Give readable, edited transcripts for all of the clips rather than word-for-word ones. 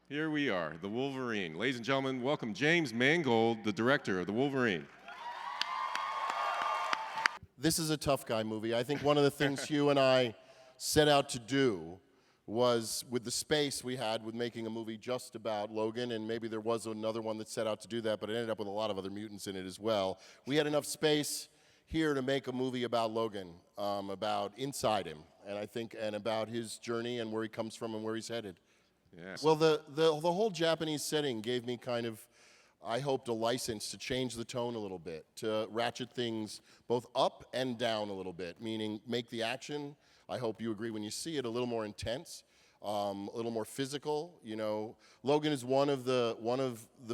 Here we are, the Wolverine. Ladies and gentlemen, welcome James Mangold, the director of the Wolverine. This is a tough guy movie. I think one of the things Hugh and I set out to do was, with the space we had with making a movie just about Logan, and maybe there was another one that set out to do that, but it ended up with a lot of other mutants in it as well. We had enough space here to make a movie about Logan, about inside him, and about his journey and where he comes from and where he's headed. Yes. Well, the whole Japanese setting gave me kind of, I hoped, a license to change the tone a little bit, to ratchet things both up and down a little bit, meaning make the action, I hope you agree when you see it, a little more intense, a little more physical. You know, Logan is one of the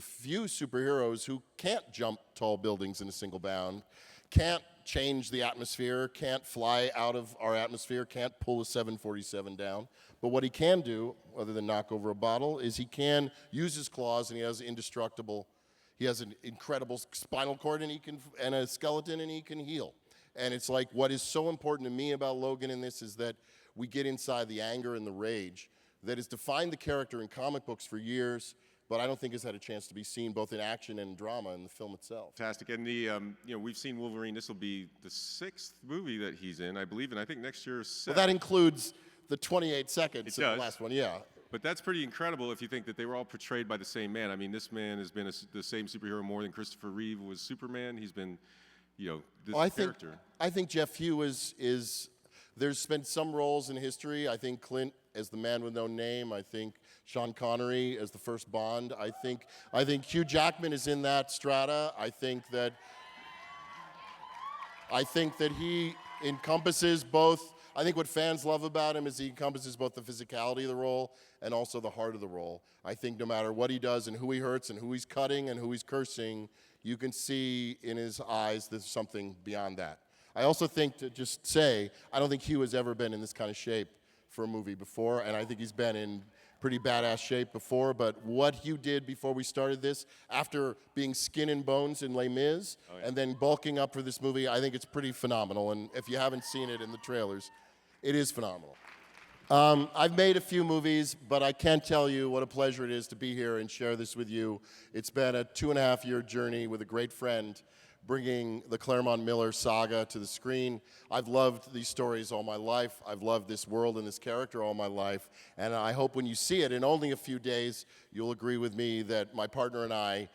few superheroes who can't jump tall buildings in a single bound, can't change the atmosphere, can't fly out of our atmosphere, can't pull a 747 down. But what he can do, other than knock over a bottle, is he can use his claws, and he has an incredible spinal cord, and a skeleton, and he can heal. And it's like, what is so important to me about Logan in this is that we get inside the anger and the rage that has defined the character in comic books for years, but I don't think has had a chance to be seen both in action and drama in the film itself. Fantastic. And we've seen Wolverine. This will be the 6th movie that he's in, I believe, and I think next year is 7th. Well, that includes the 28 seconds of the last one, yeah. But that's pretty incredible if you think that they were all portrayed by the same man. I mean, this man has been the same superhero more than Christopher Reeve was Superman. He's been, this character. I think Jeff Hugh is there's been some roles in history. I think Clint as the man with no name. I think Sean Connery as the first Bond. I think Hugh Jackman is in that strata. I think that he encompasses both. I think what fans love about him is he encompasses both the physicality of the role and also the heart of the role. I think no matter what he does and who he hurts and who he's cutting and who he's cursing, you can see in his eyes there's something beyond that. I also think, to just say, I don't think Hugh has ever been in this kind of shape for a movie before, and I think he's been in pretty badass shape before, but what Hugh did before we started this, after being skin and bones in Les Mis, and then bulking up for this movie, I think it's pretty phenomenal, and if you haven't seen it in the trailers, it is phenomenal. I've made a few movies, but I can't tell you what a pleasure it is to be here and share this with you. It's been a 2.5-year journey with a great friend, bringing the Claremont Miller saga to the screen. I've loved these stories all my life. I've loved this world and this character all my life. And I hope when you see it in only a few days, you'll agree with me that my partner and I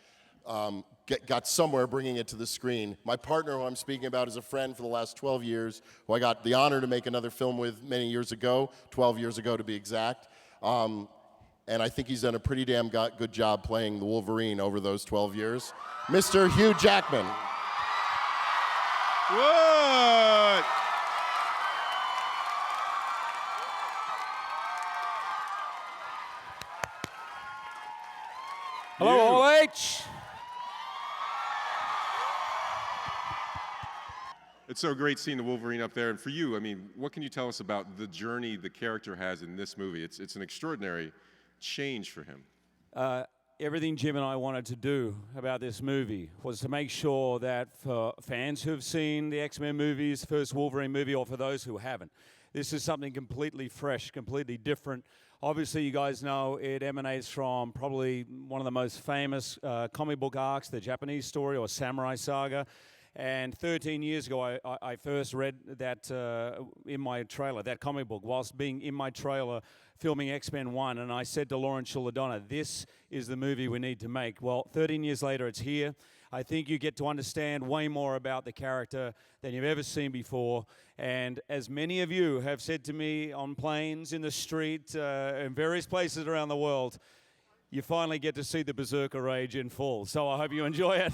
got somewhere bringing it to the screen. My partner, who I'm speaking about, is a friend for the last 12 years, who I got the honor to make another film with many years ago, 12 years ago to be exact. And I think he's done a pretty damn good job playing the Wolverine over those 12 years. Mr. Hugh Jackman. What? Hello, All H. It's so great seeing the Wolverine up there. And for you, I mean, what can you tell us about the journey the character has in this movie? It's an extraordinary change for him. Everything Jim and I wanted to do about this movie was to make sure that for fans who have seen the X-Men movies, first Wolverine movie, or for those who haven't, this is something completely fresh, completely different. Obviously, you guys know it emanates from probably one of the most famous comic book arcs, the Japanese story or Samurai Saga. And 13 years ago, I first read that in my trailer, that comic book, whilst being in my trailer filming X-Men 1, and I said to Lauren Shuladonna, this is the movie we need to make. Well, 13 years later, it's here. I think you get to understand way more about the character than you've ever seen before. And as many of you have said to me on planes, in the street, in various places around the world, you finally get to see the Berserker Rage in full. So I hope you enjoy it.